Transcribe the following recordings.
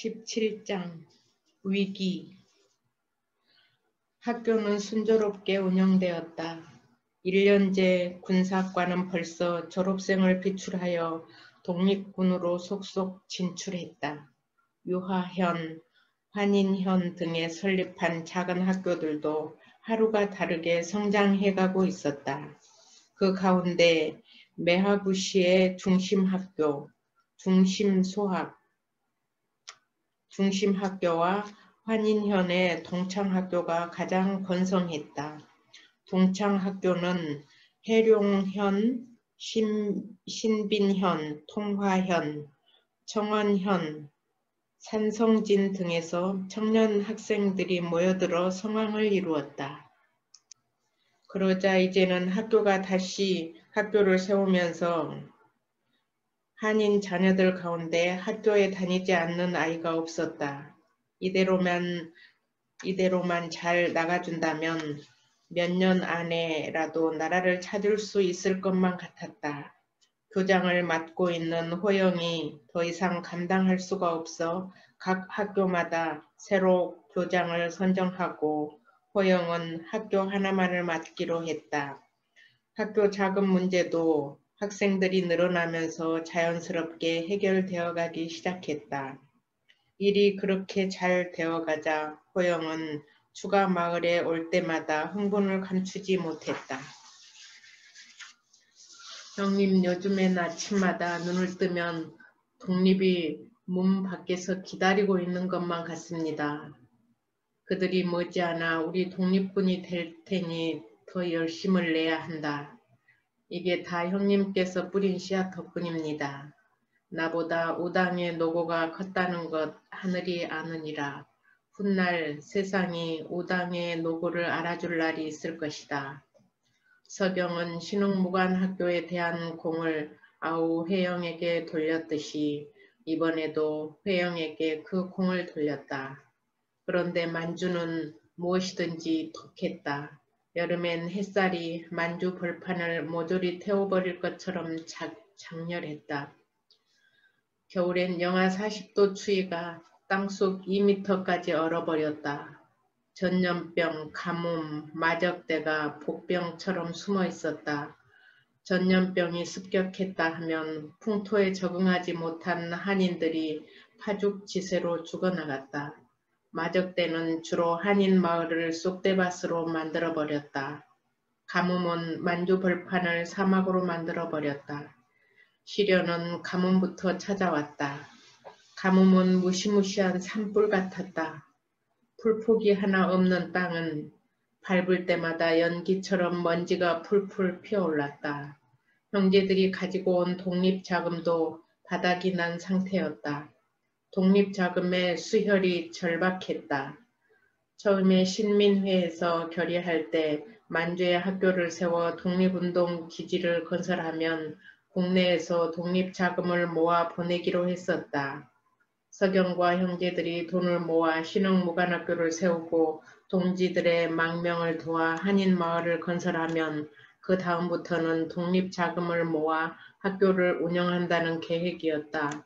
17장 위기. 학교는 순조롭게 운영되었다. 1년제 군사과는 벌써 졸업생을 배출하여 독립군으로 속속 진출했다. 유하현, 환인현 등에 설립한 작은 학교들도 하루가 다르게 성장해가고 있었다. 그 가운데 매하구시의 중심학교, 중심학교와 환인현의 동창학교가 가장 번성했다. 동창학교는 해룡현, 신빈현, 통화현, 청원현, 산성진 등에서 청년 학생들이 모여들어 성황을 이루었다. 그러자 이제는 학교가 다시 학교를 세우면서 한인 자녀들 가운데 학교에 다니지 않는 아이가 없었다. 이대로만 잘 나가준다면 몇 년 안에라도 나라를 찾을 수 있을 것만 같았다. 교장을 맡고 있는 호영이 더 이상 감당할 수가 없어 각 학교마다 새로 교장을 선정하고 호영은 학교 하나만을 맡기로 했다. 학교 자금 문제도 학생들이 늘어나면서 자연스럽게 해결되어 가기 시작했다. 일이 그렇게 잘 되어가자 호영은 추가 마을에 올 때마다 흥분을 감추지 못했다. 형님, 요즘엔 아침마다 눈을 뜨면 독립이 문 밖에서 기다리고 있는 것만 같습니다. 그들이 머지않아 우리 독립군이 될 테니 더 열심을 내야 한다. 이게 다 형님께서 뿌린 씨앗 덕분입니다. 나보다 우당의 노고가 컸다는 것 하늘이 아느니라. 훗날 세상이 우당의 노고를 알아줄 날이 있을 것이다. 서경은 신흥무관학교에 대한 공을 아우 회영에게 돌렸듯이 이번에도 회영에게 그 공을 돌렸다. 그런데 만주는 무엇이든지 독했다. 여름엔 햇살이 만주 벌판을 모조리 태워버릴 것처럼 장렬했다. 겨울엔 영하 40도 추위가 땅속 2m까지 얼어버렸다. 전염병, 가뭄, 마적대가 복병처럼 숨어 있었다. 전염병이 습격했다 하면 풍토에 적응하지 못한 한인들이 파죽지세로 죽어나갔다. 마적대는 주로 한인 마을을 쑥대밭으로 만들어버렸다. 가뭄은 만주 벌판을 사막으로 만들어버렸다. 시련은 가뭄부터 찾아왔다. 가뭄은 무시무시한 산불 같았다. 풀포기 하나 없는 땅은 밟을 때마다 연기처럼 먼지가 풀풀 피어올랐다. 형제들이 가지고 온 독립자금도 바닥이 난 상태였다. 독립자금의 수혈이 절박했다. 처음에 신민회에서 결의할 때 만주에 학교를 세워 독립운동 기지를 건설하면 국내에서 독립자금을 모아 보내기로 했었다. 서경과 형제들이 돈을 모아 신흥무관학교를 세우고 동지들의 망명을 도와 한인마을을 건설하면 그 다음부터는 독립자금을 모아 학교를 운영한다는 계획이었다.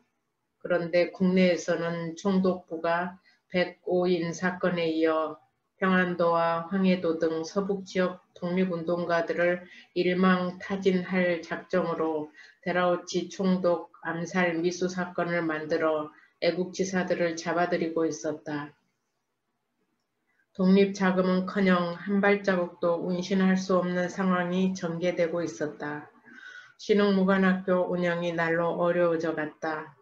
그런데 국내에서는 총독부가 105인 사건에 이어 평안도와 황해도 등 서북지역 독립운동가들을 일망타진할 작정으로 데라우치 총독 암살 미수 사건을 만들어 애국지사들을 잡아들이고 있었다. 독립자금은커녕 한 발자국도 운신할 수 없는 상황이 전개되고 있었다. 신흥무관학교 운영이 날로 어려워져 갔다.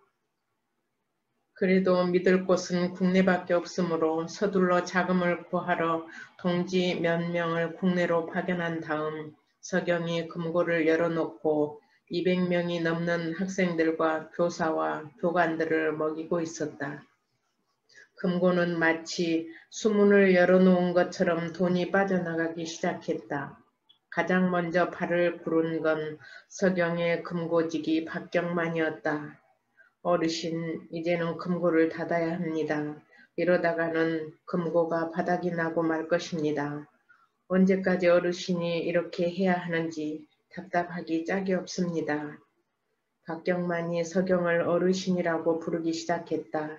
그래도 믿을 곳은 국내밖에 없으므로 서둘러 자금을 구하러 동지 몇 명을 국내로 파견한 다음 서경이 금고를 열어놓고 200명이 넘는 학생들과 교사와 교관들을 먹이고 있었다. 금고는 마치 수문을 열어놓은 것처럼 돈이 빠져나가기 시작했다. 가장 먼저 발을 구른 건 서경의 금고직이 박경만이었다. 어르신, 이제는 금고를 닫아야 합니다. 이러다가는 금고가 바닥이 나고 말 것입니다. 언제까지 어르신이 이렇게 해야 하는지 답답하기 짝이 없습니다. 박경만이 서경을 어르신이라고 부르기 시작했다.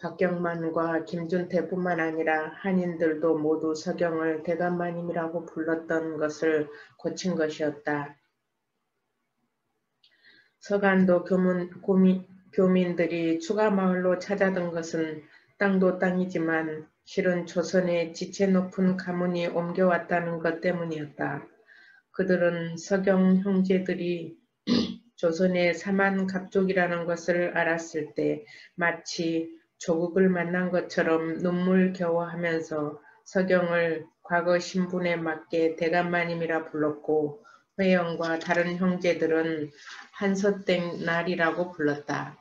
박경만과 김준태뿐만 아니라 한인들도 모두 서경을 대감마님이라고 불렀던 것을 고친 것이었다. 서간도 교민들이 추가 마을로 찾아든 것은 땅도 땅이지만 실은 조선의 지체 높은 가문이 옮겨왔다는 것 때문이었다. 그들은 서경 형제들이 조선의 사만갑족이라는 것을 알았을 때 마치 조국을 만난 것처럼 눈물겨워하면서 서경을 과거 신분에 맞게 대감마님이라 불렀고 회영과 다른 형제들은 한서땡 날이라고 불렀다.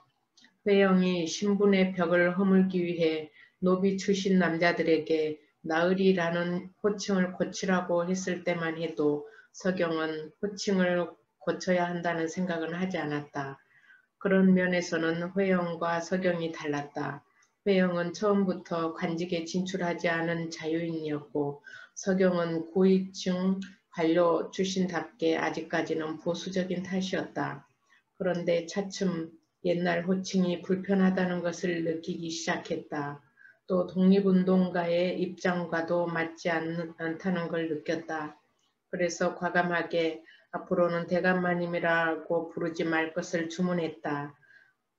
회영이 신분의 벽을 허물기 위해 노비 출신 남자들에게 나으리라는 호칭을 고치라고 했을 때만 해도 서경은 호칭을 고쳐야 한다는 생각은 하지 않았다. 그런 면에서는 회영과 서경이 달랐다. 회영은 처음부터 관직에 진출하지 않은 자유인이었고 서경은 고위층 관료 출신답게 아직까지는 보수적인 탓이었다. 그런데 차츰 옛날 호칭이 불편하다는 것을 느끼기 시작했다. 또 독립운동가의 입장과도 맞지 않다는 걸 느꼈다. 그래서 과감하게 앞으로는 대감마님이라고 부르지 말 것을 주문했다.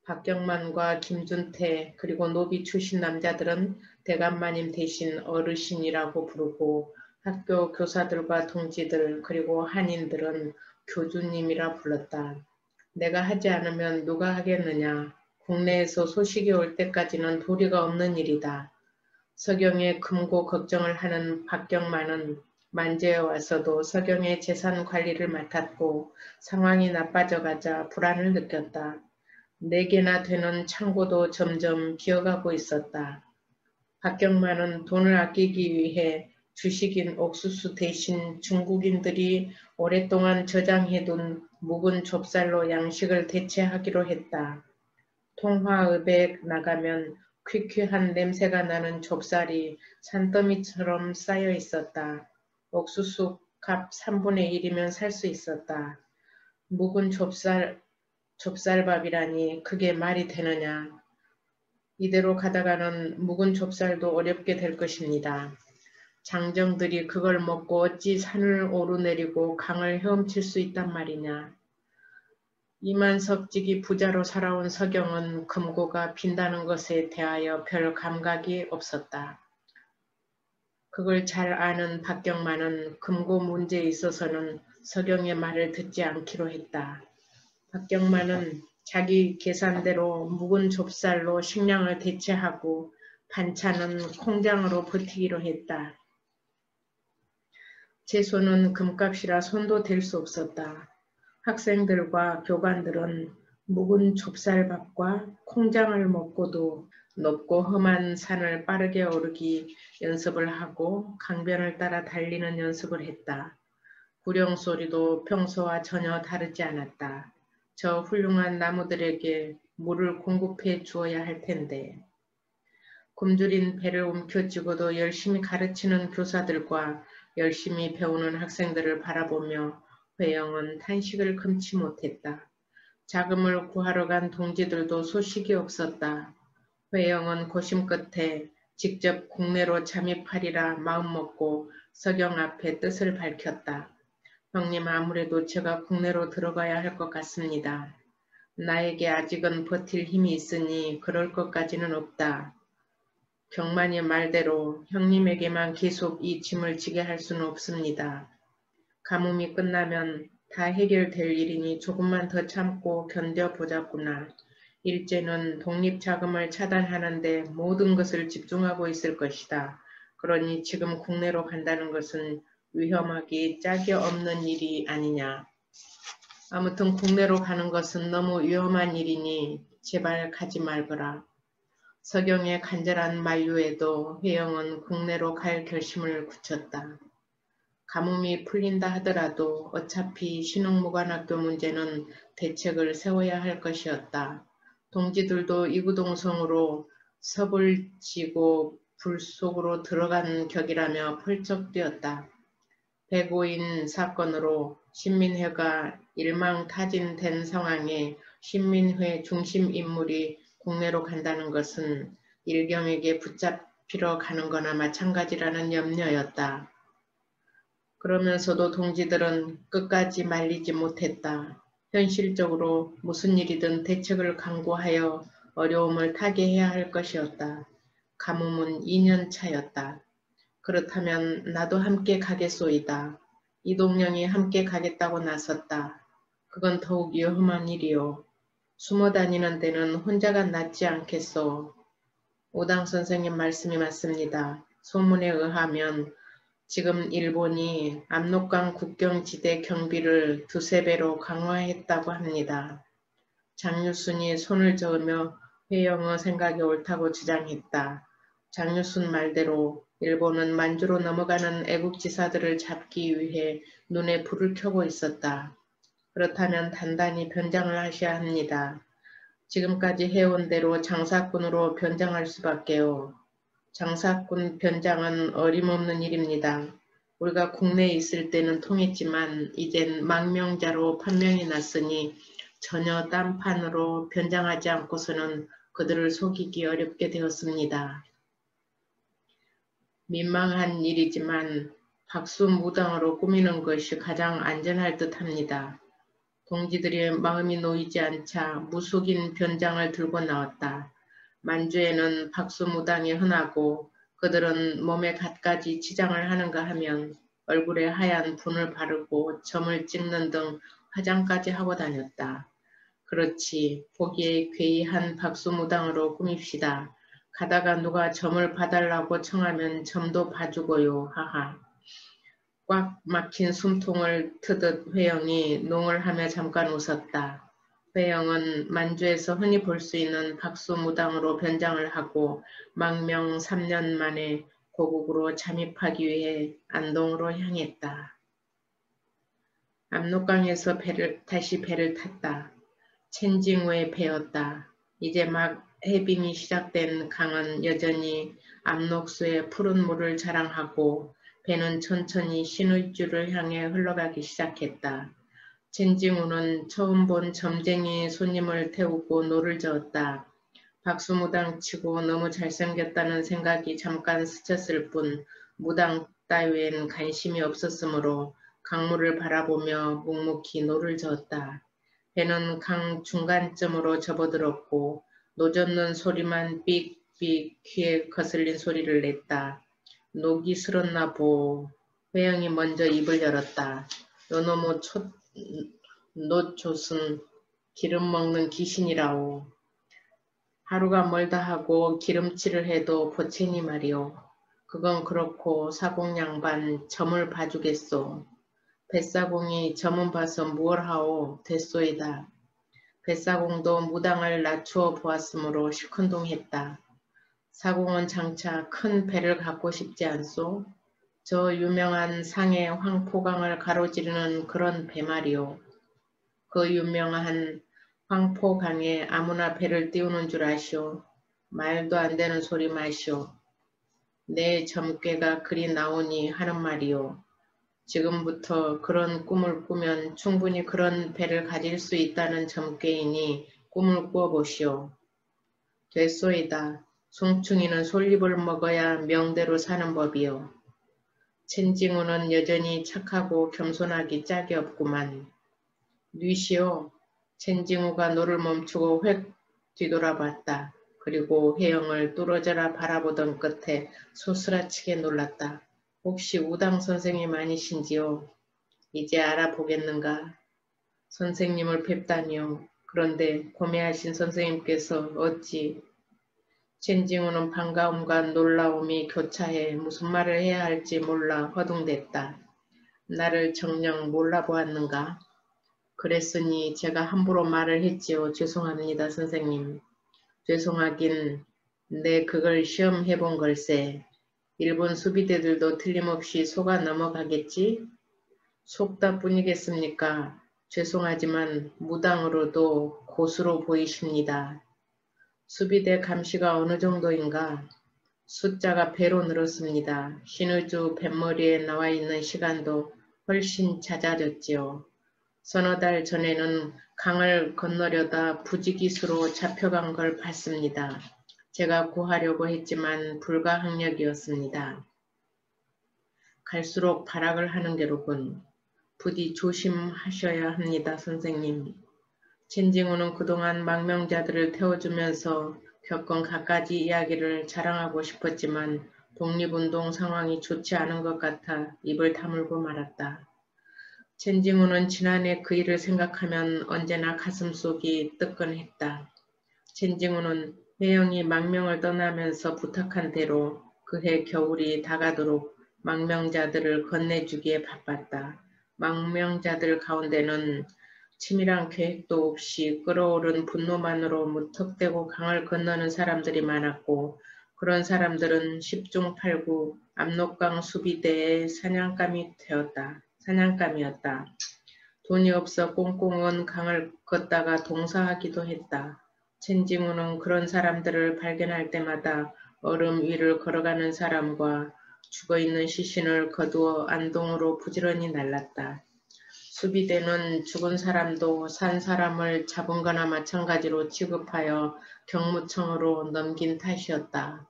박경만과 김준태 그리고 노비 출신 남자들은 대감마님 대신 어르신이라고 부르고 학교 교사들과 동지들 그리고 한인들은 교주님이라 불렀다. 내가 하지 않으면 누가 하겠느냐. 국내에서 소식이 올 때까지는 도리가 없는 일이다. 서경의 금고 걱정을 하는 박경만은 만재에 와서도 서경의 재산 관리를 맡았고 상황이 나빠져가자 불안을 느꼈다. 4개나 되는 창고도 점점 비어가고 있었다. 박경만은 돈을 아끼기 위해 주식인 옥수수 대신 중국인들이 오랫동안 저장해둔 묵은 좁쌀로 양식을 대체하기로 했다. 통화읍에 나가면 퀴퀴한 냄새가 나는 좁쌀이 산더미처럼 쌓여 있었다. 옥수수 값 3분의 1이면 살 수 있었다. 묵은 좁쌀밥이라니 그게 말이 되느냐. 이대로 가다가는 묵은 좁쌀도 어렵게 될 것입니다. 장정들이 그걸 먹고 어찌 산을 오르내리고 강을 헤엄칠 수 있단 말이냐. 이만석직이 부자로 살아온 서경은 금고가 빈다는 것에 대하여 별 감각이 없었다. 그걸 잘 아는 박경만은 금고 문제에 있어서는 서경의 말을 듣지 않기로 했다. 박경만은 자기 계산대로 묵은 좁쌀로 식량을 대체하고 반찬은 콩장으로 버티기로 했다. 채소는 금값이라 손도 댈 수 없었다. 학생들과 교관들은 묵은 좁쌀밥과 콩장을 먹고도 높고 험한 산을 빠르게 오르기 연습을 하고 강변을 따라 달리는 연습을 했다. 구령소리도 평소와 전혀 다르지 않았다. 저 훌륭한 나무들에게 물을 공급해 주어야 할 텐데. 굶주린 배를 움켜쥐고도 열심히 가르치는 교사들과 열심히 배우는 학생들을 바라보며 회영은 탄식을 금치 못했다. 자금을 구하러 간 동지들도 소식이 없었다. 회영은 고심 끝에 직접 국내로 잠입하리라 마음먹고 서경 앞에 뜻을 밝혔다. 형님, 아무래도 제가 국내로 들어가야 할 것 같습니다. 나에게 아직은 버틸 힘이 있으니 그럴 것까지는 없다. 경만이 말대로 형님에게만 계속 이 짐을 지게 할 수는 없습니다. 가뭄이 끝나면 다 해결될 일이니 조금만 더 참고 견뎌보자꾸나. 일제는 독립자금을 차단하는데 모든 것을 집중하고 있을 것이다. 그러니 지금 국내로 간다는 것은 위험하기 짝이 없는 일이 아니냐. 아무튼 국내로 가는 것은 너무 위험한 일이니 제발 가지 말거라. 서경의 간절한 만류에도 회영은 국내로 갈 결심을 굳혔다. 가뭄이 풀린다 하더라도 어차피 신흥무관학교 문제는 대책을 세워야 할 것이었다. 동지들도 이구동성으로 섭을 지고 불 속으로 들어간 격이라며 펄쩍 뛰었다. 백오인 사건으로 신민회가 일망타진된 상황에 신민회 중심 인물이 국내로 간다는 것은 일경에게 붙잡히러 가는 거나 마찬가지라는 염려였다. 그러면서도 동지들은 끝까지 말리지 못했다. 현실적으로 무슨 일이든 대책을 강구하여 어려움을 타개해야 할 것이었다. 가뭄은 2년 차였다. 그렇다면 나도 함께 가겠소이다. 이동령이 함께 가겠다고 나섰다. 그건 더욱 위험한 일이요. 숨어 다니는 데는 혼자가 낫지 않겠소. 오당 선생님 말씀이 맞습니다. 소문에 의하면 지금 일본이 압록강 국경지대 경비를 2~3배로 강화했다고 합니다. 장유순이 손을 저으며 회영의 생각이 옳다고 주장했다. 장유순 말대로 일본은 만주로 넘어가는 애국지사들을 잡기 위해 눈에 불을 켜고 있었다. 그렇다면 단단히 변장을 하셔야 합니다. 지금까지 해온 대로 장사꾼으로 변장할 수밖에요. 장사꾼 변장은 어림없는 일입니다. 우리가 국내에 있을 때는 통했지만 이젠 망명자로 판명이 났으니 전혀 딴판으로 변장하지 않고서는 그들을 속이기 어렵게 되었습니다. 민망한 일이지만 박수무당으로 꾸미는 것이 가장 안전할 듯합니다. 동지들의 마음이 놓이지 않자 무속인 변장을 들고 나왔다. 만주에는 박수무당이 흔하고 그들은 몸에 갖가지 치장을 하는가 하면 얼굴에 하얀 분을 바르고 점을 찍는 등 화장까지 하고 다녔다. 그렇지, 보기에 괴이한 박수무당으로 꾸밉시다. 가다가 누가 점을 봐달라고 청하면 점도 봐주고요. 하하. 꽉 막힌 숨통을 트듯 회영이 농을 하며 잠깐 웃었다. 회영은 만주에서 흔히 볼 수 있는 박수무당으로 변장을 하고 망명 3년 만에 고국으로 잠입하기 위해 안동으로 향했다. 압록강에서 다시 배를 탔다. 첸징후의 배였다. 이제 막 해빙이 시작된 강은 여전히 압록수의 푸른 물을 자랑하고 배는 천천히 신의주를 향해 흘러가기 시작했다. 첸징후는 처음 본 점쟁이 손님을 태우고 노를 저었다. 박수무당 치고 너무 잘생겼다는 생각이 잠깐 스쳤을 뿐 무당 따위엔 관심이 없었으므로 강물을 바라보며 묵묵히 노를 저었다. 배는 강 중간쯤으로 접어들었고 노젓는 소리만 삑삑 귀에 거슬린 소리를 냈다. 녹이 슬었나 보. 회영이 먼저 입을 열었다. 요놈의 노촛은 기름 먹는 귀신이라오. 하루가 멀다 하고 기름칠을 해도 보채니 말이오. 그건 그렇고 사공양반 점을 봐주겠소. 뱃사공이 점은 봐서 무얼 하오. 됐소이다. 뱃사공도 무당을 낮추어 보았으므로 시큰둥했다. 사공은 장차 큰 배를 갖고 싶지 않소? 저 유명한 상해 황포강을 가로지르는 그런 배 말이오. 그 유명한 황포강에 아무나 배를 띄우는 줄 아시오. 말도 안 되는 소리 마시오. 내 점괘가 그리 나오니 하는 말이오. 지금부터 그런 꿈을 꾸면 충분히 그런 배를 가질 수 있다는 점괘이니 꿈을 꾸어보시오. 됐소이다. 송충이는 솔잎을 먹어야 명대로 사는 법이요. 첸징후는 여전히 착하고 겸손하기 짝이 없구만. 뉘시오. 첸징후가 노를 멈추고 획 뒤돌아봤다. 그리고 회영을 뚫어져라 바라보던 끝에 소스라치게 놀랐다. 혹시 우당 선생님 아니신지요? 이제 알아보겠는가? 선생님을 뵙다니요. 그런데 고매하신 선생님께서 어찌? 첸징후는 반가움과 놀라움이 교차해 무슨 말을 해야 할지 몰라 허둥댔다. 나를 정녕 몰라보았는가? 그랬으니 제가 함부로 말을 했지요. 죄송합니다, 선생님. 죄송하긴 내 그걸 시험해본 걸세. 일본 수비대들도 틀림없이 속아 넘어가겠지? 속다 뿐이겠습니까? 죄송하지만 무당으로도 고수로 보이십니다. 수비대 감시가 어느 정도인가? 숫자가 배로 늘었습니다. 신의주 뱃머리에 나와 있는 시간도 훨씬 잦아졌지요. 서너 달 전에는 강을 건너려다 부지기수로 잡혀간 걸 봤습니다. 제가 구하려고 했지만 불가항력이었습니다. 갈수록 발악을 하는 게로군. 부디 조심하셔야 합니다, 선생님. 첸징우는 그동안 망명자들을 태워주면서 겪은 갖가지 이야기를 자랑하고 싶었지만 독립운동 상황이 좋지 않은 것 같아 입을 다물고 말았다. 첸징우는 지난해 그 일을 생각하면 언제나 가슴속이 뜨끈했다. 첸징우는 회영이 망명을 떠나면서 부탁한 대로 그해 겨울이 다가도록 망명자들을 건네주기에 바빴다. 망명자들 가운데는 치밀한 계획도 없이 끓어오른 분노만으로 무턱대고 강을 건너는 사람들이 많았고 그런 사람들은 10중 8구 압록강 수비대의 사냥감이었다. 돈이 없어 꽁꽁 강을 걷다가 동사하기도 했다. 첸징우는 그런 사람들을 발견할 때마다 얼음 위를 걸어가는 사람과 죽어있는 시신을 거두어 안동으로 부지런히 날랐다. 수비대는 죽은 사람도 산 사람을 잡은 거나 마찬가지로 취급하여 경무청으로 넘긴 탓이었다.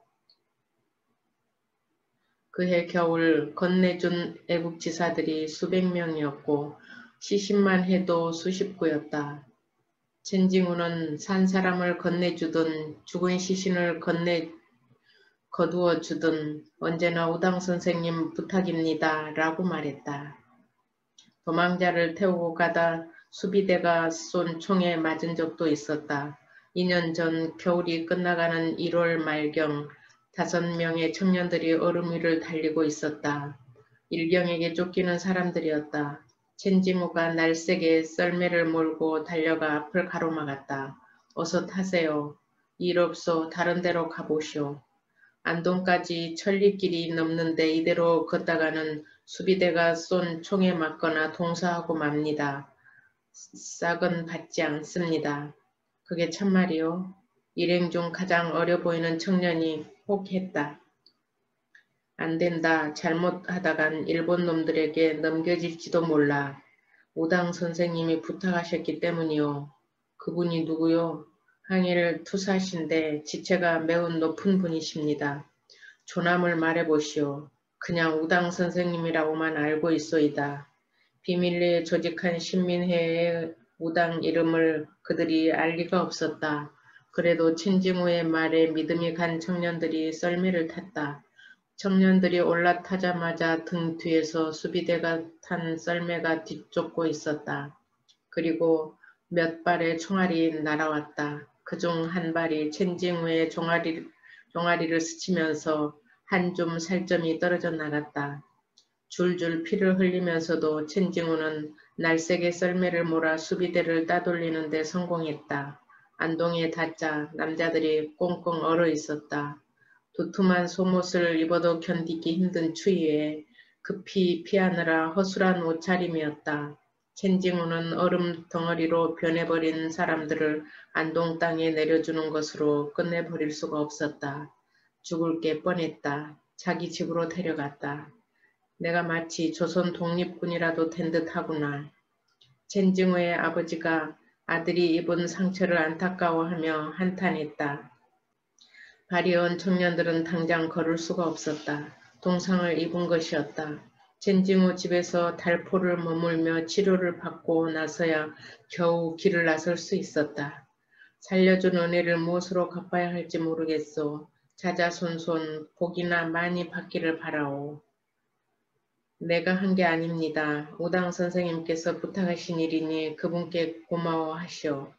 그해 겨울 건네준 애국지사들이 수백 명이었고 시신만 해도 수십 구였다. 첸징우는 산 사람을 건네주든 죽은 시신을 거두어 주든 언제나 우당 선생님 부탁입니다. 라고 말했다. 도망자를 태우고 가다 수비대가 쏜 총에 맞은 적도 있었다. 2년 전 겨울이 끝나가는 1월 말경 5명의 청년들이 얼음 위를 달리고 있었다. 일경에게 쫓기는 사람들이었다. 첸징우가 날쌔게 썰매를 몰고 달려가 앞을 가로막았다. 어서 타세요. 일 없어 다른 데로 가보시오. 안동까지 천리길이 넘는데 이대로 걷다가는 수비대가 쏜 총에 맞거나 동사하고 맙니다. 싹은 받지 않습니다. 그게 참말이요. 일행 중 가장 어려 보이는 청년이 혹했다. 안 된다. 잘못하다간 일본 놈들에게 넘겨질지도 몰라. 우당 선생님이 부탁하셨기 때문이요. 그분이 누구요? 항일 투사신데 지체가 매우 높은 분이십니다. 조남을 말해보시오. 그냥 우당 선생님이라고만 알고 있소이다. 비밀리에 조직한 신민회의 우당 이름을 그들이 알 리가 없었다. 그래도 첸징우의 말에 믿음이 간 청년들이 썰매를 탔다. 청년들이 올라타자마자 등 뒤에서 수비대가 탄 썰매가 뒤쫓고 있었다. 그리고 몇 발의 총알이 날아왔다. 그중 한 발이 첸징우의 종아리를 스치면서 한 줌 살점이 떨어져 나갔다. 줄줄 피를 흘리면서도 첸징우는 날쌔게 썰매를 몰아 수비대를 따돌리는 데 성공했다. 안동에 닿자 남자들이 꽁꽁 얼어 있었다. 두툼한 속옷을 입어도 견디기 힘든 추위에 급히 피하느라 허술한 옷차림이었다. 첸징우는 얼음 덩어리로 변해버린 사람들을 안동 땅에 내려주는 것으로 끝내버릴 수가 없었다. 죽을 게 뻔했다. 자기 집으로 데려갔다. 내가 마치 조선 독립군이라도 된 듯하구나. 첸징우의 아버지가 아들이 입은 상처를 안타까워하며 한탄했다. 발이 온 청년들은 당장 걸을 수가 없었다. 동상을 입은 것이었다. 첸징우 집에서 달포를 머물며 치료를 받고 나서야 겨우 길을 나설 수 있었다. 살려준 은혜를 무엇으로 갚아야 할지 모르겠소. 자자손손 복이나 많이 받기를 바라오. 내가 한 게 아닙니다. 우당 선생님께서 부탁하신 일이니 그분께 고마워하시오.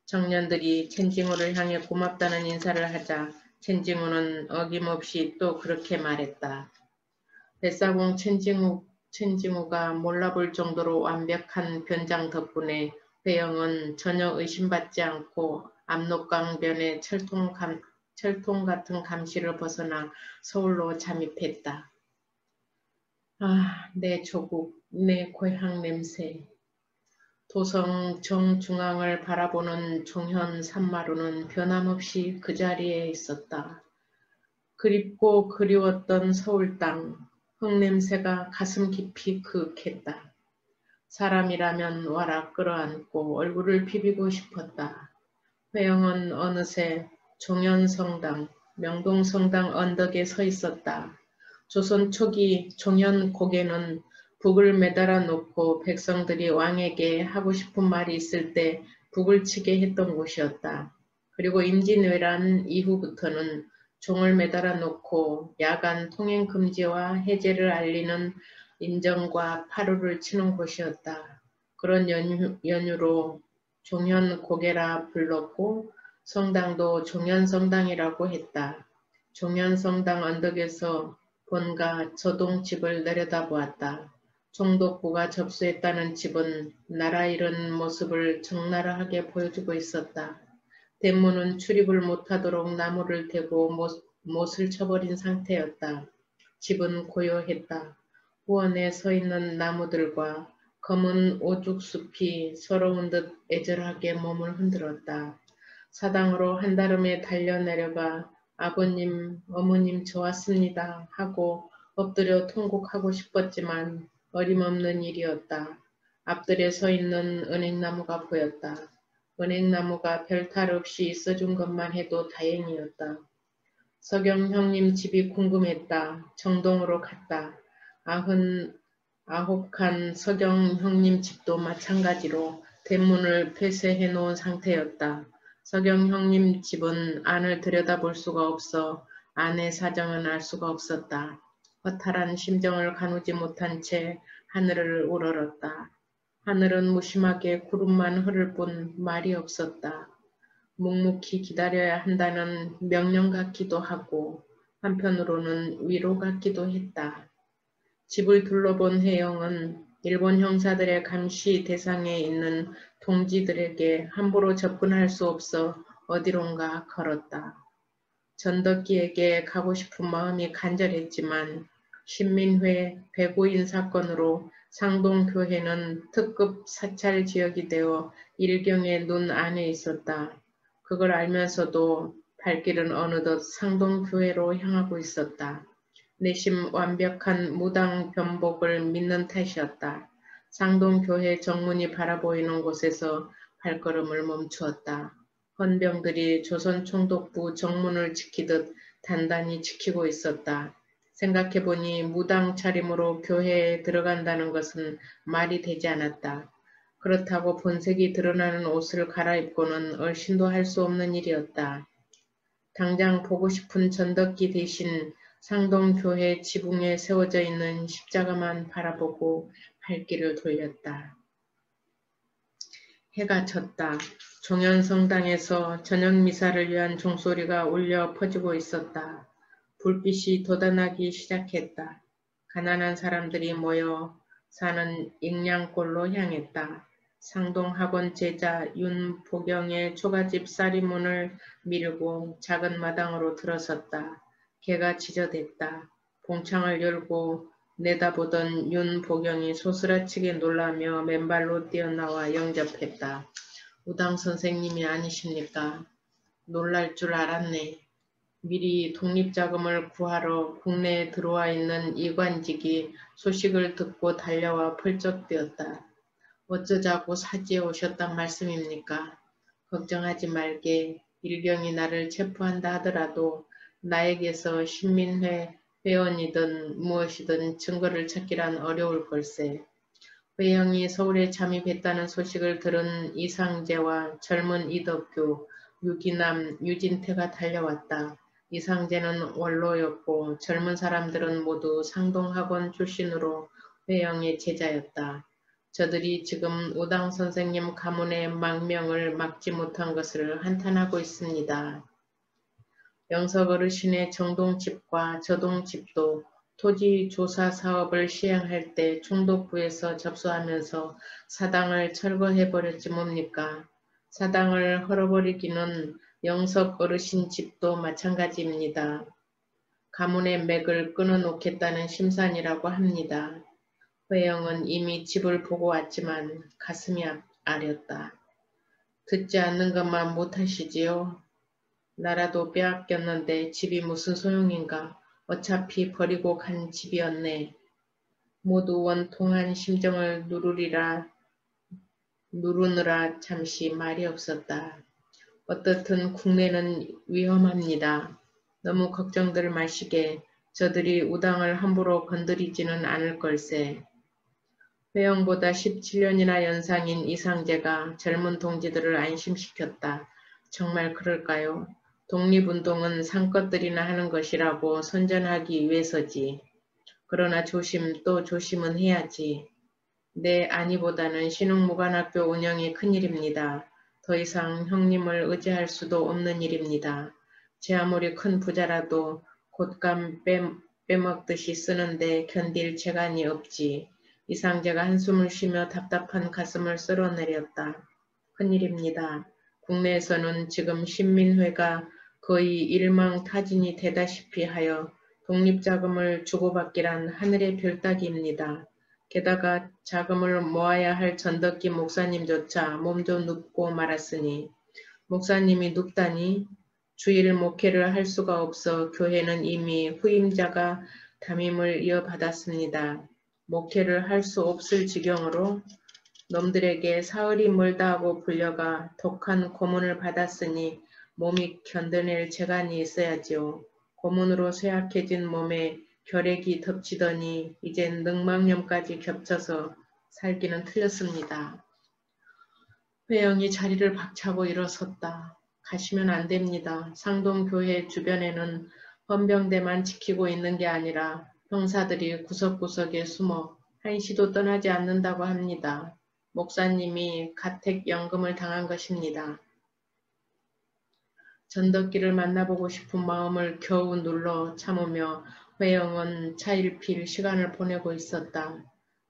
청년들이 첸징우를 향해 고맙다는 인사를 하자 첸징우는 어김없이 또 그렇게 말했다. 뱃사공 첸징우가 몰라볼 정도로 완벽한 변장 덕분에 회영은 전혀 의심받지 않고 압록강변의 철통 같은 감시를 벗어나 서울로 잠입했다. 아, 내 조국, 내 고향 냄새. 도성 정중앙을 바라보는 종현 산마루는 변함없이 그 자리에 있었다. 그립고 그리웠던 서울 땅, 흙냄새가 가슴 깊이 그윽했다. 사람이라면 와라 끌어안고 얼굴을 비비고 싶었다. 회영은 어느새 종현성당, 명동성당 언덕에 서 있었다. 조선 초기 종현곡에는 북을 매달아 놓고 백성들이 왕에게 하고 싶은 말이 있을 때 북을 치게 했던 곳이었다. 그리고 임진왜란 이후부터는 종을 매달아 놓고 야간 통행 금지와 해제를 알리는 임정과 파루를 치는 곳이었다. 그런 연유로 종현고개라 불렀고 성당도 종현성당이라고 했다. 종현성당 언덕에서 본가 저동집을 내려다보았다. 총독부가 접수했다는 집은 나라 잃은 모습을 적나라하게 보여주고 있었다. 대문은 출입을 못하도록 나무를 대고 못을 쳐버린 상태였다. 집은 고요했다. 후원에 서 있는 나무들과 검은 오죽숲이 서러운 듯 애절하게 몸을 흔들었다. 사당으로 한달음에 달려내려가 아버님, 어머님 저 왔습니다 하고 엎드려 통곡하고 싶었지만 어림없는 일이었다. 앞들에 서 있는 은행나무가 보였다. 은행나무가 별탈 없이 있어준 것만 해도 다행이었다. 서경 형님 집이 궁금했다. 정동으로 갔다. 99칸 서경 형님 집도 마찬가지로 대문을 폐쇄해 놓은 상태였다. 서경 형님 집은 안을 들여다볼 수가 없어 안의 사정은 알 수가 없었다. 허탈한 심정을 가누지 못한 채 하늘을 우러렀다. 하늘은 무심하게 구름만 흐를 뿐 말이 없었다. 묵묵히 기다려야 한다는 명령 같기도 하고 한편으로는 위로 같기도 했다. 집을 둘러본 혜영은 일본 형사들의 감시 대상에 있는 동지들에게 함부로 접근할 수 없어 어디론가 걸었다. 전덕기에게 가고 싶은 마음이 간절했지만 신민회 배구인 사건으로 상동교회는 특급 사찰 지역이 되어 일경의 눈 안에 있었다. 그걸 알면서도 발길은 어느덧 상동교회로 향하고 있었다. 내심 완벽한 무당 변복을 믿는 탓이었다. 상동교회 정문이 바라보이는 곳에서 발걸음을 멈추었다. 헌병들이 조선총독부 정문을 지키듯 단단히 지키고 있었다. 생각해보니 무당 차림으로 교회에 들어간다는 것은 말이 되지 않았다. 그렇다고 본색이 드러나는 옷을 갈아입고는 얼씬도 할 수 없는 일이었다. 당장 보고 싶은 전덕기 대신 상동교회 지붕에 세워져 있는 십자가만 바라보고 발길을 돌렸다. 해가 졌다. 종현성당에서 저녁미사를 위한 종소리가 울려 퍼지고 있었다. 불빛이 돋아나기 시작했다. 가난한 사람들이 모여 사는 익량골로 향했다. 상동학원 제자 윤보경의 초가집 쌀이문을 미루고 작은 마당으로 들어섰다. 개가 지저댔다. 봉창을 열고 내다보던 윤보경이 소스라치게 놀라며 맨발로 뛰어나와 영접했다. 우당 선생님이 아니십니까? 놀랄 줄 알았네. 미리 독립자금을 구하러 국내에 들어와 있는 이관직이 소식을 듣고 달려와 펄쩍 뛰었다. 어쩌자고 사지에 오셨단 말씀입니까? 걱정하지 말게. 일경이 나를 체포한다 하더라도 나에게서 신민회 회원이든 무엇이든 증거를 찾기란 어려울 걸세. 회영이 서울에 잠입했다는 소식을 들은 이상재와 젊은 이덕규, 유기남, 유진태가 달려왔다. 이상재는 원로였고 젊은 사람들은 모두 상동학원 출신으로 회영의 제자였다. 저들이 지금 우당 선생님 가문의 망명을 막지 못한 것을 한탄하고 있습니다. 영석 어르신의 정동집과 저동집도 토지 조사 사업을 시행할 때 총독부에서 접수하면서 사당을 철거해버렸지 뭡니까? 사당을 헐어버리기는 영석 어르신 집도 마찬가지입니다. 가문의 맥을 끊어놓겠다는 심산이라고 합니다. 회영은 이미 집을 보고 왔지만 가슴이 아렸다. 듣지 않는 것만 못하시지요? 나라도 빼앗겼는데 집이 무슨 소용인가. 어차피 버리고 간 집이었네. 모두 원통한 심정을 누르느라 잠시 말이 없었다. 어떻든 국내는 위험합니다. 너무 걱정들 마시게. 저들이 우당을 함부로 건드리지는 않을 걸세. 회영보다 17년이나 연상인 이상재가 젊은 동지들을 안심시켰다. 정말 그럴까요? 독립운동은 상것들이나 하는 것이라고 선전하기 위해서지. 그러나 조심 또 조심은 해야지. 내 아니보다는 신흥무관학교 운영이 큰일입니다. 더 이상 형님을 의지할 수도 없는 일입니다. 제 아무리 큰 부자라도 곶감 빼먹듯이 쓰는데 견딜 재간이 없지. 이상재가 한숨을 쉬며 답답한 가슴을 쓸어내렸다. 큰일입니다. 국내에서는 지금 신민회가 거의 일망타진이 되다시피 하여 독립자금을 주고받기란 하늘의 별따기입니다. 게다가 자금을 모아야 할 전덕기 목사님조차 몸도 눕고 말았으니 목사님이 눕다니 주일 목회를 할 수가 없어 교회는 이미 후임자가 담임을 이어받았습니다. 목회를 할 수 없을 지경으로 놈들에게 사흘이 멀다 하고 불려가 독한 고문을 받았으니 몸이 견뎌낼 재간이 있어야지요. 고문으로 쇠약해진 몸에 결핵이 덮치더니 이젠 늑막염까지 겹쳐서 살기는 틀렸습니다. 회영이 자리를 박차고 일어섰다. 가시면 안 됩니다. 상동교회 주변에는 헌병대만 지키고 있는 게 아니라 형사들이 구석구석에 숨어 한시도 떠나지 않는다고 합니다. 목사님이 가택연금을 당한 것입니다. 전덕기를 만나보고 싶은 마음을 겨우 눌러 참으며 회영은 차일피일 시간을 보내고 있었다.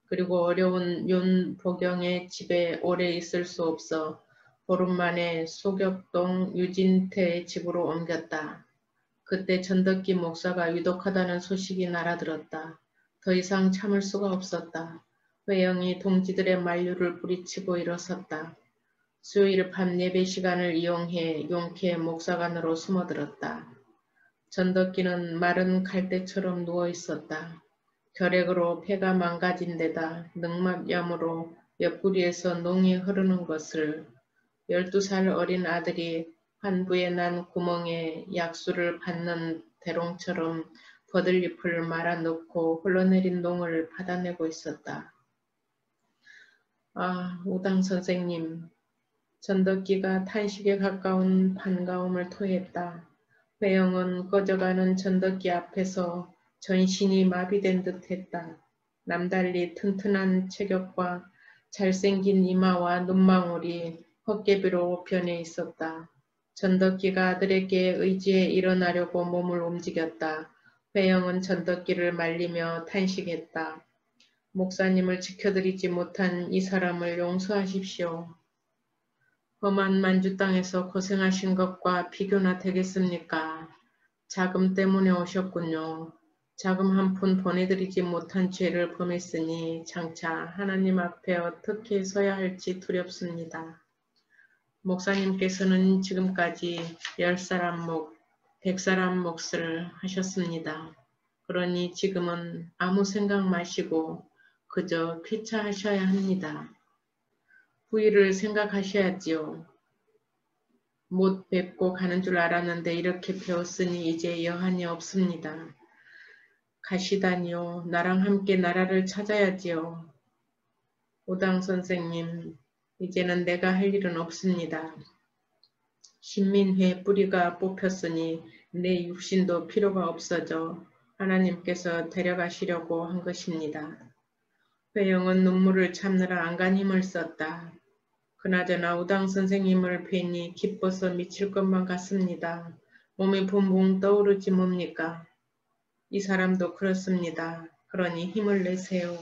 그리고 어려운 윤보경의 집에 오래 있을 수 없어 보름 만에 소격동 유진태의 집으로 옮겼다. 그때 전덕기 목사가 위독하다는 소식이 날아들었다. 더 이상 참을 수가 없었다. 회영이 동지들의 만류를 뿌리치고 일어섰다. 수요일 밤 예배 시간을 이용해 용케 목사관으로 숨어들었다. 전덕기는 마른 갈대처럼 누워있었다. 결핵으로 폐가 망가진 데다 늑막염으로 옆구리에서 농이 흐르는 것을 12살 어린 아들이 환부에 난 구멍에 약수를 받는 대롱처럼 버들잎을 말아넣고 흘러내린 농을 받아내고 있었다. 아, 우당 선생님. 전덕기가 탄식에 가까운 반가움을 토했다. 회영은 꺼져가는 전덕기 앞에서 전신이 마비된 듯 했다. 남달리 튼튼한 체격과 잘생긴 이마와 눈망울이 헛개비로 변해 있었다. 전덕기가 아들에게 의지해 일어나려고 몸을 움직였다. 회영은 전덕기를 말리며 탄식했다. 목사님을 지켜드리지 못한 이 사람을 용서하십시오. 험한 만주 땅에서 고생하신 것과 비교나 되겠습니까? 자금 때문에 오셨군요. 자금 한 푼 보내드리지 못한 죄를 범했으니 장차 하나님 앞에 어떻게 서야 할지 두렵습니다. 목사님께서는 지금까지 10사람 목, 100사람 몫을 하셨습니다. 그러니 지금은 아무 생각 마시고 그저 쾌차하셔야 합니다. 후일을 생각하셔야지요. 못 뵙고 가는 줄 알았는데 이렇게 배웠으니 이제 여한이 없습니다. 가시다니요. 나랑 함께 나라를 찾아야지요. 오당 선생님, 이제는 내가 할 일은 없습니다. 신민회 뿌리가 뽑혔으니 내 육신도 필요가 없어져 하나님께서 데려가시려고 한 것입니다. 회영은 눈물을 참느라 안간 힘을 썼다. 그나저나 우당 선생님을 뵈니 기뻐서 미칠 것만 같습니다. 몸이 붕붕 떠오르지 뭡니까? 이 사람도 그렇습니다. 그러니 힘을 내세요.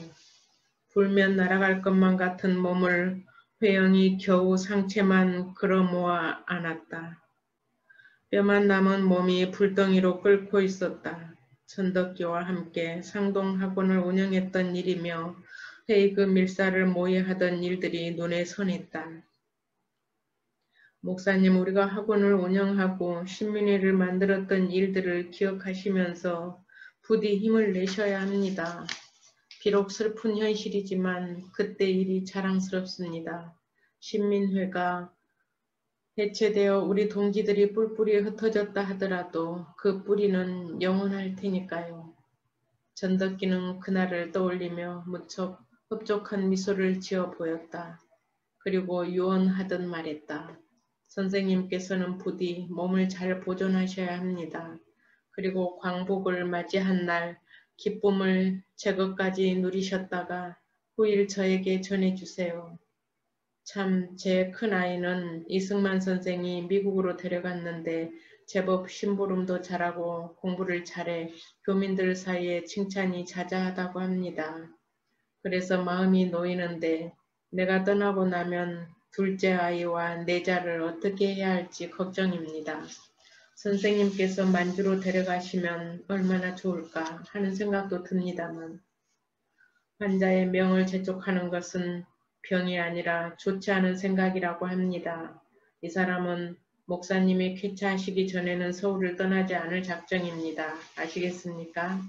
불면 날아갈 것만 같은 몸을 회영이 겨우 상체만 걸어모아 안았다. 뼈만 남은 몸이 불덩이로 끓고 있었다. 전덕기와 함께 상동학원을 운영했던 일이며 헤이그 밀사를 모의하던 일들이 눈에 선했다. 목사님, 우리가 학원을 운영하고 신민회를 만들었던 일들을 기억하시면서 부디 힘을 내셔야 합니다. 비록 슬픈 현실이지만 그때 일이 자랑스럽습니다. 신민회가 해체되어 우리 동지들이 뿔뿔이 흩어졌다 하더라도 그 뿌리는 영원할 테니까요. 전덕기는 그날을 떠올리며 무척 흡족한 미소를 지어 보였다. 그리고 유언하듯 말했다. 선생님께서는 부디 몸을 잘 보존하셔야 합니다. 그리고 광복을 맞이한 날 기쁨을 제것까지 누리셨다가 후일 저에게 전해주세요. 참 제 큰아이는 이승만 선생이 미국으로 데려갔는데 제법 심부름도 잘하고 공부를 잘해 교민들 사이에 칭찬이 자자하다고 합니다. 그래서 마음이 놓이는데 내가 떠나고 나면 둘째 아이와 내자를 어떻게 해야 할지 걱정입니다. 선생님께서 만주로 데려가시면 얼마나 좋을까 하는 생각도 듭니다만 환자의 명을 재촉하는 것은 병이 아니라 좋지 않은 생각이라고 합니다. 이 사람은 목사님이 쾌차하시기 전에는 서울을 떠나지 않을 작정입니다. 아시겠습니까?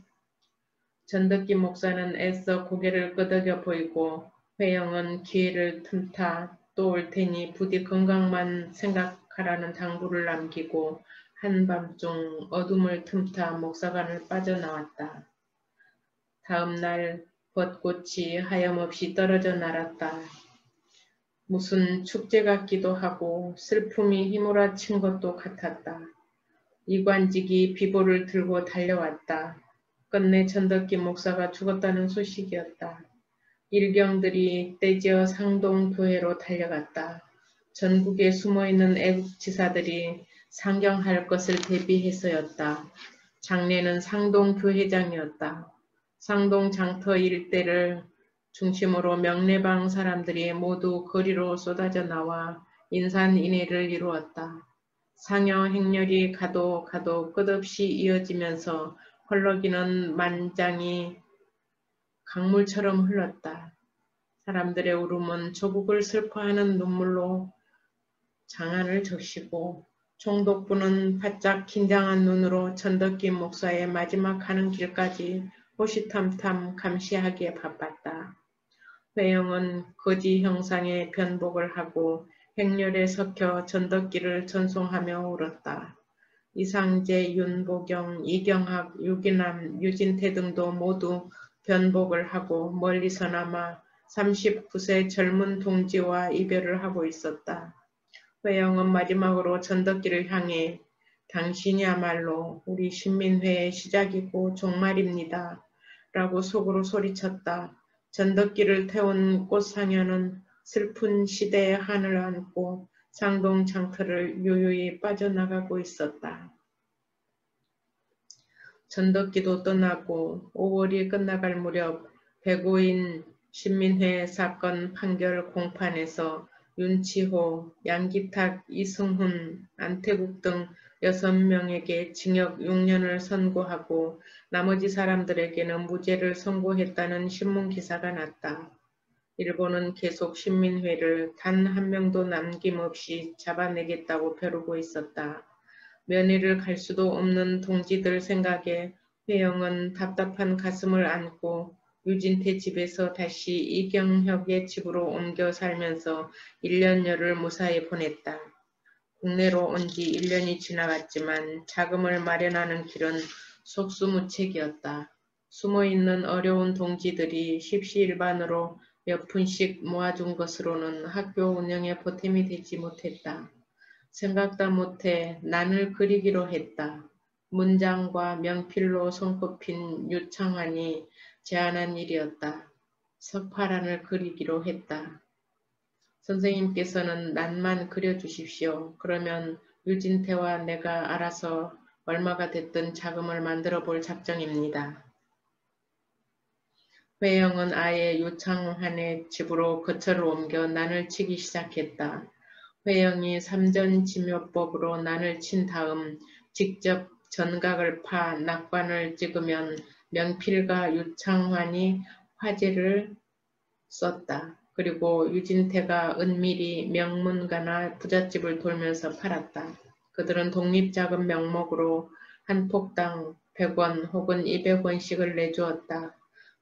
전덕기 목사는 애써 고개를 끄덕여 보이고 회영은 기회를 틈타 또 올 테니 부디 건강만 생각하라는 당부를 남기고 한밤중 어둠을 틈타 목사관을 빠져나왔다. 다음 날 벚꽃이 하염없이 떨어져 날았다. 무슨 축제 같기도 하고 슬픔이 휘몰아친 것도 같았다. 이관직이 비보를 들고 달려왔다. 끝내 전덕기 목사가 죽었다는 소식이었다. 일병들이 떼지어 상동교회로 달려갔다. 전국에 숨어있는 애국지사들이 상경할 것을 대비해서였다. 장례는 상동교회장이었다. 상동 장터 일대를 중심으로 명례방 사람들이 모두 거리로 쏟아져 나와 인산인해를 이루었다. 상여 행렬이 가도 끝없이 이어지면서 헐렁이는 만장이 강물처럼 흘렀다. 사람들의 울음은 조국을 슬퍼하는 눈물로 장안을 적시고 총독부는 바짝 긴장한 눈으로 전덕기 목사의 마지막 가는 길까지 호시탐탐 감시하기에 바빴다. 회영은 거지 형상의 변복을 하고 행렬에 섞여 전덕기를 전송하며 울었다. 이상재, 윤보경, 이경학, 유기남, 유진태 등도 모두 변복을 하고 멀리서나마 39세 젊은 동지와 이별을 하고 있었다. 회영은 마지막으로 전덕기를 향해 당신이야말로 우리 신민회의 시작이고 종말입니다. 라고 속으로 소리쳤다. 전덕기를 태운 꽃상여는 슬픈 시대의 한을 안고 상동 장터를 유유히 빠져나가고 있었다. 전덕기도 떠나고 5월이 끝나갈 무렵 백오인 신민회 사건 판결 공판에서 윤치호, 양기탁, 이승훈, 안태국 등 6명에게 징역 6년을 선고하고 나머지 사람들에게는 무죄를 선고했다는 신문기사가 났다. 일본은 계속 신민회를 단 한 명도 남김없이 잡아내겠다고 벼르고 있었다. 면회를 갈 수도 없는 동지들 생각에 회영은 답답한 가슴을 안고 유진태 집에서 다시 이경혁의 집으로 옮겨 살면서 1년여를 무사히 보냈다. 국내로 온 지 1년이 지나갔지만 자금을 마련하는 길은 속수무책이었다. 숨어있는 어려운 동지들이 십시일반으로 몇 푼씩 모아준 것으로는 학교 운영에 보탬이 되지 못했다. 생각도 못해 난을 그리기로 했다. 문장과 명필로 손꼽힌 유창환이 제안한 일이었다. 석파란을 그리기로 했다. 선생님께서는 난만 그려주십시오. 그러면 유진태와 내가 알아서 얼마가 됐든 자금을 만들어 볼 작정입니다. 회영은 아예 유창환의 집으로 거처를 옮겨 난을 치기 시작했다. 회영이 삼전지묘법으로 난을 친 다음 직접 전각을 파 낙관을 찍으면 명필가 유창환이 화제를 썼다. 그리고 유진태가 은밀히 명문가나 부잣집을 돌면서 팔았다. 그들은 독립자금 명목으로 한 폭당 100원 혹은 200원씩을 내주었다.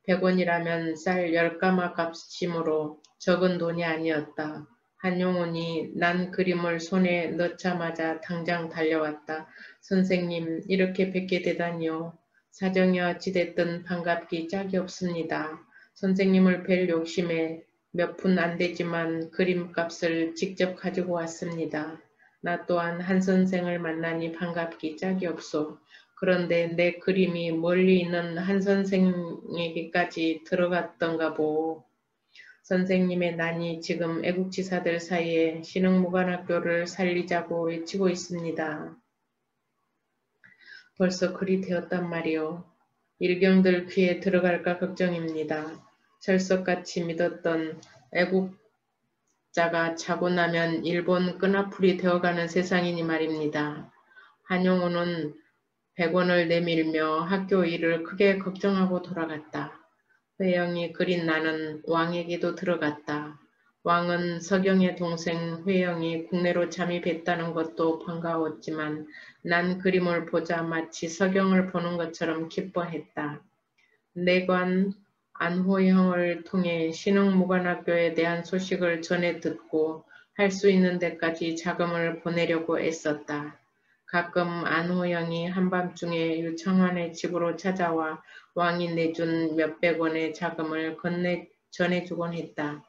100원이라면 쌀 10가마 값이므로 적은 돈이 아니었다. 한용운이 난 그림을 손에 넣자마자 당장 달려왔다. 선생님, 이렇게 뵙게 되다니요. 사정이 어찌됐든 반갑기 짝이 없습니다. 선생님을 뵐 욕심에 몇 푼 안 되지만 그림값을 직접 가지고 왔습니다. 나 또한 한 선생을 만나니 반갑기 짝이 없소. 그런데 내 그림이 멀리 있는 한 선생에게까지 들어갔던가 보. 선생님의 난이 지금 애국지사들 사이에 신흥무관학교를 살리자고 외치고 있습니다. 벌써 그리 되었단 말이오. 일경들 귀에 들어갈까 걱정입니다. 철석같이 믿었던 애국자가 자고 나면 일본 끈아풀이 되어가는 세상이니 말입니다. 한용우는 100원을 내밀며 학교 일을 크게 걱정하고 돌아갔다. 회영이 그린 나는 왕에게도 들어갔다. 왕은 서경의 동생 회영이 국내로 잠입했다는 것도 반가웠지만 난 그림을 보자 마치 서경을 보는 것처럼 기뻐했다. 내관 안호영을 통해 신흥무관학교에 대한 소식을 전해 듣고 할 수 있는 데까지 자금을 보내려고 애썼다. 가끔 안호영이 한밤중에 유창환의 집으로 찾아와 왕이 내준 몇백 원의 자금을 전해주곤 했다.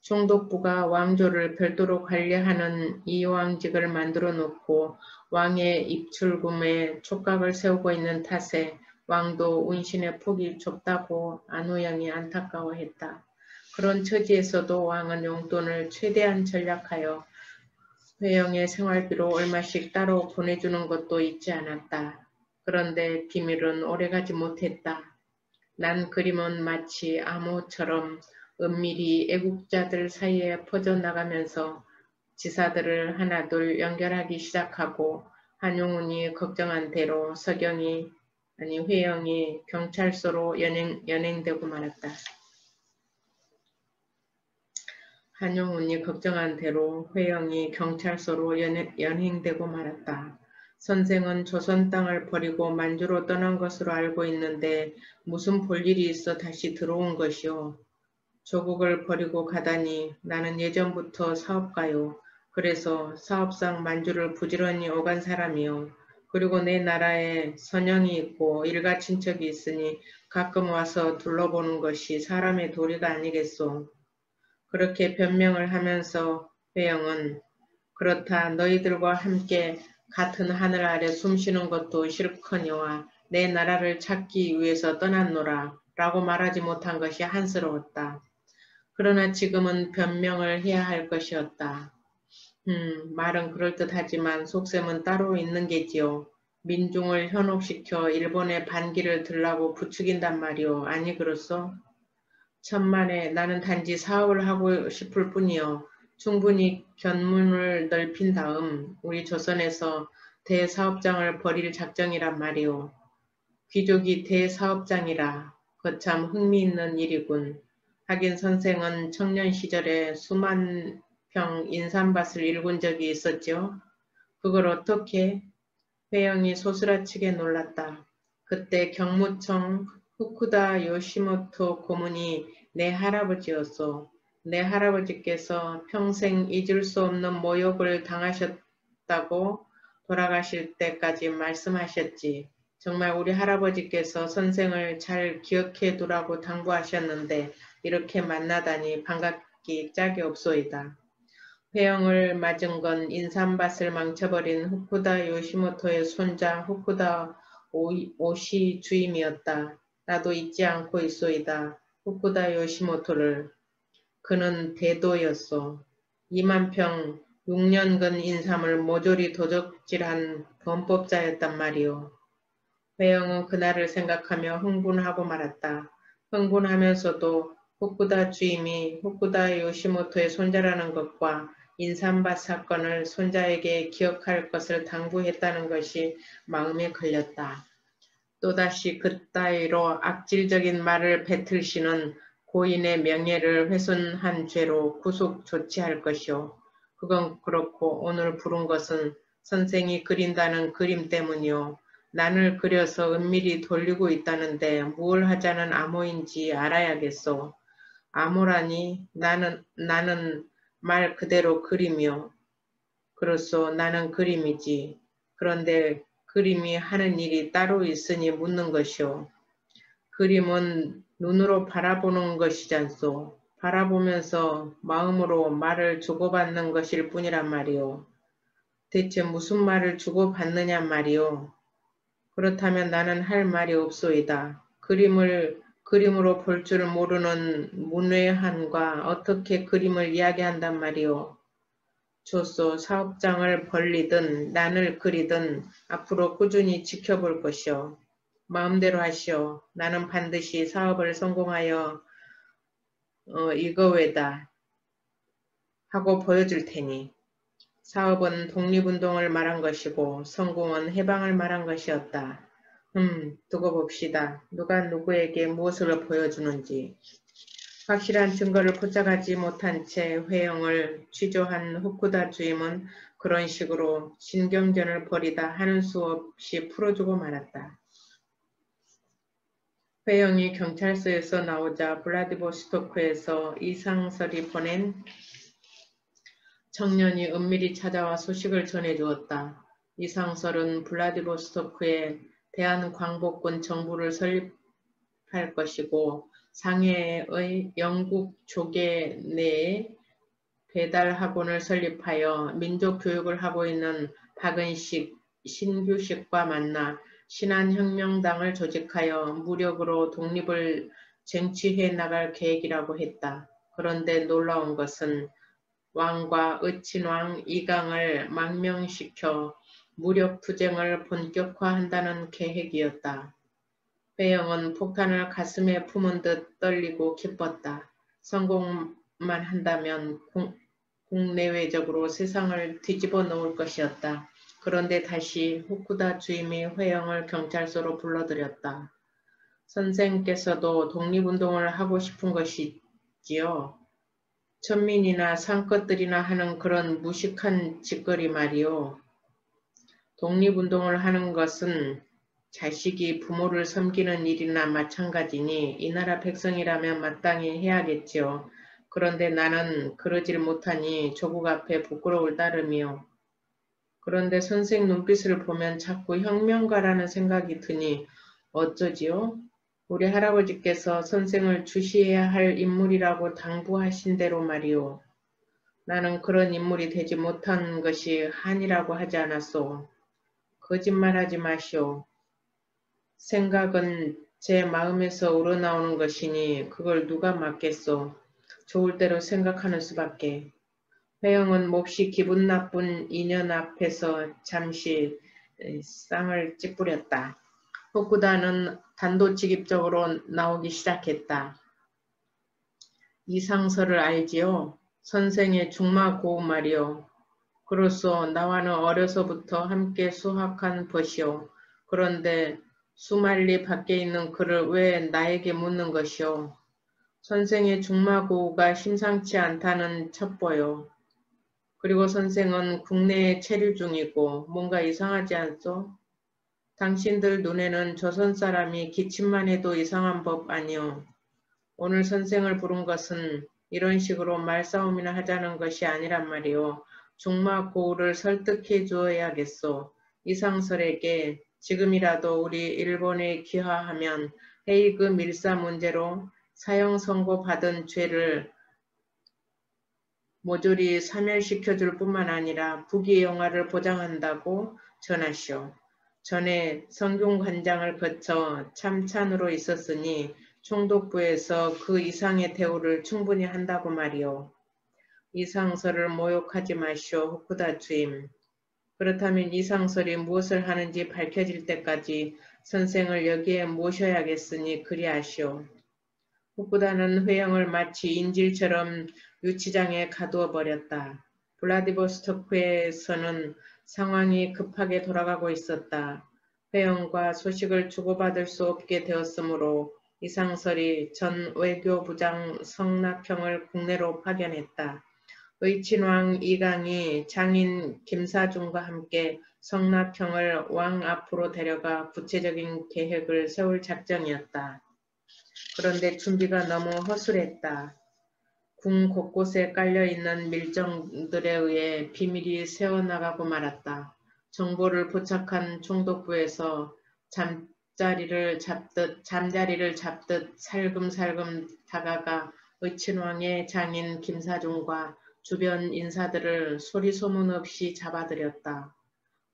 총독부가 왕조를 별도로 관리하는 이왕직을 만들어 놓고 왕의 입출금에 촉각을 세우고 있는 탓에 왕도 운신의 폭이 좁다고 안호영이 안타까워했다. 그런 처지에서도 왕은 용돈을 최대한 절약하여 회영의 생활비로 얼마씩 따로 보내주는 것도 잊지 않았다. 그런데 비밀은 오래가지 못했다. 난 그림은 마치 암호처럼 은밀히 애국자들 사이에 퍼져나가면서 지사들을 하나둘 연결하기 시작하고 한용운이 걱정한 대로 회영이 경찰서로 연행되고 말았다. 한용운이 걱정한 대로 회영이 경찰서로 연행되고 말았다. 선생은 조선 땅을 버리고 만주로 떠난 것으로 알고 있는데 무슨 볼일이 있어 다시 들어온 것이오. 조국을 버리고 가다니 나는 예전부터 사업가요. 그래서 사업상 만주를 부지런히 오간 사람이요. 그리고 내 나라에 선영이 있고 일가 친척이 있으니 가끔 와서 둘러보는 것이 사람의 도리가 아니겠소. 그렇게 변명을 하면서 회영은 그렇다 너희들과 함께 같은 하늘 아래 숨쉬는 것도 싫거니와 내 나라를 찾기 위해서 떠났노라 라고 말하지 못한 것이 한스러웠다. 그러나 지금은 변명을 해야 할 것이었다. 말은 그럴듯하지만 속셈은 따로 있는 게지요. 민중을 현혹시켜 일본의 반기를 들라고 부추긴단 말이오. 아니 그렇소? 천만에 나는 단지 사업을 하고 싶을 뿐이요. 충분히 견문을 넓힌 다음 우리 조선에서 대사업장을 벌일 작정이란 말이오. 귀족이 대사업장이라 거참 흥미있는 일이군. 하긴 선생은 청년 시절에 수만 평 인삼밭을 일군 적이 있었죠. 그걸 어떻게? 회영이 소스라치게 놀랐다. 그때 경무청 후쿠다 요시모토 고문이 내 할아버지였소. 내 할아버지께서 평생 잊을 수 없는 모욕을 당하셨다고 돌아가실 때까지 말씀하셨지. 정말 우리 할아버지께서 선생을 잘 기억해 두라고 당부하셨는데 이렇게 만나다니 반갑기 짝이 없소이다. 회영을 맞은 건 인삼밭을 망쳐버린 후쿠다 요시모토의 손자 후쿠다 오시 주임이었다. 나도 잊지 않고 있소이다. 후쿠다 요시모토를. 그는 대도였소. 2만 평 6년근 인삼을 모조리 도적질한 범법자였단 말이오. 회영은 그날을 생각하며 흥분하고 말았다. 흥분하면서도 후쿠다 주임이 후쿠다 요시모토의 손자라는 것과 인삼밭 사건을 손자에게 기억할 것을 당부했다는 것이 마음에 걸렸다. 또다시 그따위로 악질적인 말을 뱉을 시는 고인의 명예를 훼손한 죄로 구속 조치할 것이오. 그건 그렇고 오늘 부른 것은 선생이 그린다는 그림 때문이오. 난을 그려서 은밀히 돌리고 있다는데 뭘 하자는 암호인지 알아야겠소. 암호라니 나는 말 그대로 그림이요. 그렇소. 나는 그림이지. 그런데 그림이 하는 일이 따로 있으니 묻는 것이오. 그림은 눈으로 바라보는 것이잖소. 바라보면서 마음으로 말을 주고받는 것일 뿐이란 말이오. 대체 무슨 말을 주고받느냐 말이오. 그렇다면 나는 할 말이 없소이다. 그림으로 볼 줄 모르는 문외한과 어떻게 그림을 이야기한단 말이오. 좋소. 사업장을 벌리든 난을 그리든 앞으로 꾸준히 지켜볼 것이오. 마음대로 하시오. 나는 반드시 사업을 성공하여 이거 왜다 하고 보여줄 테니. 사업은 독립운동을 말한 것이고 성공은 해방을 말한 것이었다. 두고 봅시다. 누가 누구에게 무엇을 보여주는지. 확실한 증거를 포착하지 못한 채 회영을 취조한 후쿠다 주임은 그런 식으로 신경전을 벌이다 하는 수 없이 풀어주고 말았다. 회영이 경찰서에서 나오자 블라디보스토크에서 이상설이 보낸 청년이 은밀히 찾아와 소식을 전해주었다. 이상설은 블라디보스토크에 대한광복군 정부를 설립할 것이고 상해의 영국 조계 내에 배달학원을 설립하여 민족교육을 하고 있는 박은식, 신규식과 만나 신한혁명당을 조직하여 무력으로 독립을 쟁취해 나갈 계획이라고 했다. 그런데 놀라운 것은 왕과 의친왕 이강을 망명시켜 무력투쟁을 본격화한다는 계획이었다. 회영은 폭탄을 가슴에 품은 듯 떨리고 기뻤다. 성공만 한다면 국내외적으로 세상을 뒤집어 놓을 것이었다. 그런데 다시 후쿠다 주임이 회영을 경찰서로 불러들였다. 선생께서도 독립운동을 하고 싶은 것이지요. 천민이나 상것들이나 하는 그런 무식한 짓거리 말이요. 독립운동을 하는 것은 자식이 부모를 섬기는 일이나 마찬가지니 이 나라 백성이라면 마땅히 해야겠지요. 그런데 나는 그러질 못하니 조국 앞에 부끄러울 따름이요. 그런데 선생 눈빛을 보면 자꾸 혁명가라는 생각이 드니 어쩌지요? 우리 할아버지께서 선생을 주시해야 할 인물이라고 당부하신 대로 말이오. 나는 그런 인물이 되지 못한 것이 한이라고 하지 않았소. 거짓말하지 마시오. 생각은 제 마음에서 우러나오는 것이니 그걸 누가 막겠소. 좋을 대로 생각하는 수밖에. 회영은 몹시 기분 나쁜 인연 앞에서 잠시 쌍을 찌푸렸다. 후쿠다는 단도직입적으로 나오기 시작했다. 이상설을 알지요? 선생의 중마고우 말이요. 그로써 나와는 어려서부터 함께 수학한 것이요. 그런데 수만리 밖에 있는 그를 왜 나에게 묻는 것이요. 선생의 중마고우가 심상치 않다는 첩보요. 그리고 선생은 국내에 체류 중이고 뭔가 이상하지 않소? 당신들 눈에는 조선 사람이 기침만 해도 이상한 법 아니오. 오늘 선생을 부른 것은 이런 식으로 말싸움이나 하자는 것이 아니란 말이오. 중마고우를 설득해 주어야겠소. 이상설에게 지금이라도 우리 일본에 귀화하면 헤이그 밀사 문제로 사형 선고 받은 죄를 모조리 사면시켜줄 뿐만 아니라 북이 영화를 보장한다고 전하시오. 전에 성균관장을 거쳐 참찬으로 있었으니 총독부에서 그 이상의 대우를 충분히 한다고 말이오. 이상설을 모욕하지 마시오, 후쿠다 주임. 그렇다면 이상설이 무엇을 하는지 밝혀질 때까지 선생을 여기에 모셔야겠으니 그리하시오. 후쿠다는 회영을 마치 인질처럼 유치장에 가두어 버렸다. 블라디보스토크에서는 상황이 급하게 돌아가고 있었다. 회영과 소식을 주고받을 수 없게 되었으므로 이상설이 전 외교부장 성낙형을 국내로 파견했다. 의친왕 이강이 장인 김사중과 함께 성낙형을 왕 앞으로 데려가 구체적인 계획을 세울 작정이었다. 그런데 준비가 너무 허술했다. 궁 곳곳에 깔려있는 밀정들에 의해 비밀이 새어나가고 말았다. 정보를 포착한 총독부에서 잠자리를 잡듯 살금살금 다가가 의친왕의 장인 김사중과 주변 인사들을 소리소문 없이 잡아들였다.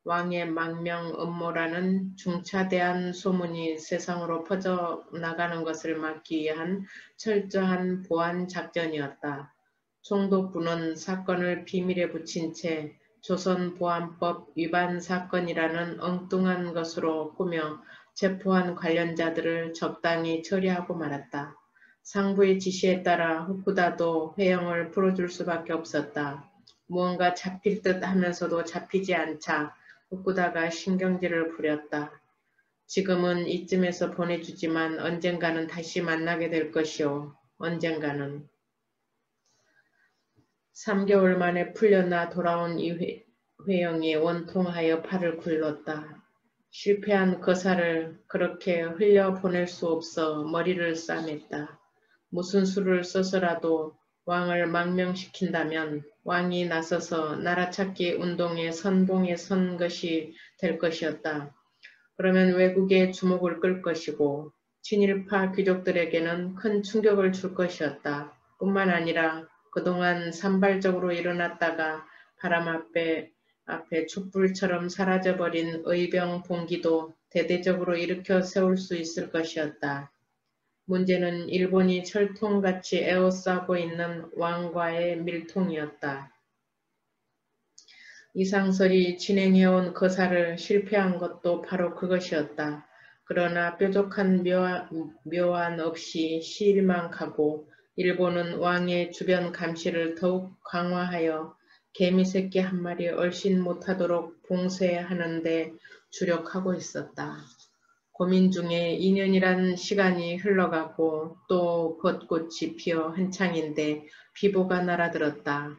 왕의 망명 음모라는 중차대한 소문이 세상으로 퍼져나가는 것을 막기 위한 철저한 보안 작전이었다. 총독부는 사건을 비밀에 붙인 채 조선보안법 위반 사건이라는 엉뚱한 것으로 꾸며 체포한 관련자들을 적당히 처리하고 말았다. 상부의 지시에 따라 후쿠다도 회영을 풀어줄 수밖에 없었다. 무언가 잡힐 듯 하면서도 잡히지 않자 후쿠다가 신경질을 부렸다. 지금은 이쯤에서 보내주지만 언젠가는 다시 만나게 될 것이오. 언젠가는. 3개월 만에 풀려나 돌아온 회영이 원통하여 팔을 굴렀다. 실패한 거사를 그렇게 흘려보낼 수 없어 머리를 싸맸다. 무슨 수를 써서라도 왕을 망명시킨다면 왕이 나서서 나라찾기 운동의 선봉에 선 것이 될 것이었다. 그러면 외국의 주목을 끌 것이고 친일파 귀족들에게는 큰 충격을 줄 것이었다. 뿐만 아니라 그동안 산발적으로 일어났다가 바람 앞에 촛불처럼 사라져버린 의병 봉기도 대대적으로 일으켜 세울 수 있을 것이었다. 문제는 일본이 철통같이 에워싸고 있는 왕과의 밀통이었다. 이상설이 진행해온 거사를 실패한 것도 바로 그것이었다. 그러나 뾰족한 묘안 없이 실망하고 일본은 왕의 주변 감시를 더욱 강화하여 개미새끼 한 마리 얼씬 못하도록 봉쇄하는 데 주력하고 있었다. 고민 중에 2년이란 시간이 흘러가고 또 벚꽃이 피어 한창인데 비보가 날아들었다.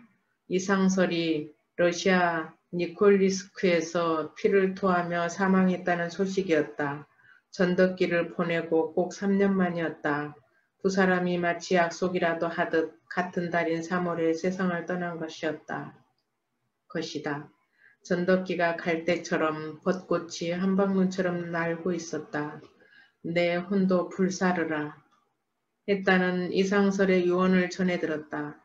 이상설이 러시아 니콜리스크에서 피를 토하며 사망했다는 소식이었다. 전덕기를 보내고 꼭 3년 만이었다. 두 사람이 마치 약속이라도 하듯 같은 달인 3월에 세상을 떠난 것이다. 전덕기가 갈 때처럼 벚꽃이 한방눈처럼 날고 있었다. 내 혼도 불사르라 했다는 이상설의 유언을 전해들었다.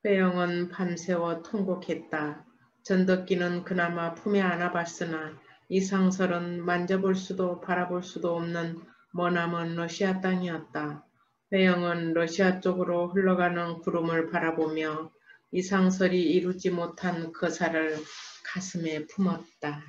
회영은 밤새워 통곡했다. 전덕기는 그나마 품에 안아봤으나 이상설은 만져볼 수도 바라볼 수도 없는 머나먼 러시아 땅이었다. 회영은 러시아 쪽으로 흘러가는 구름을 바라보며 이상설이 이루지 못한 거사를 가슴에 품었다.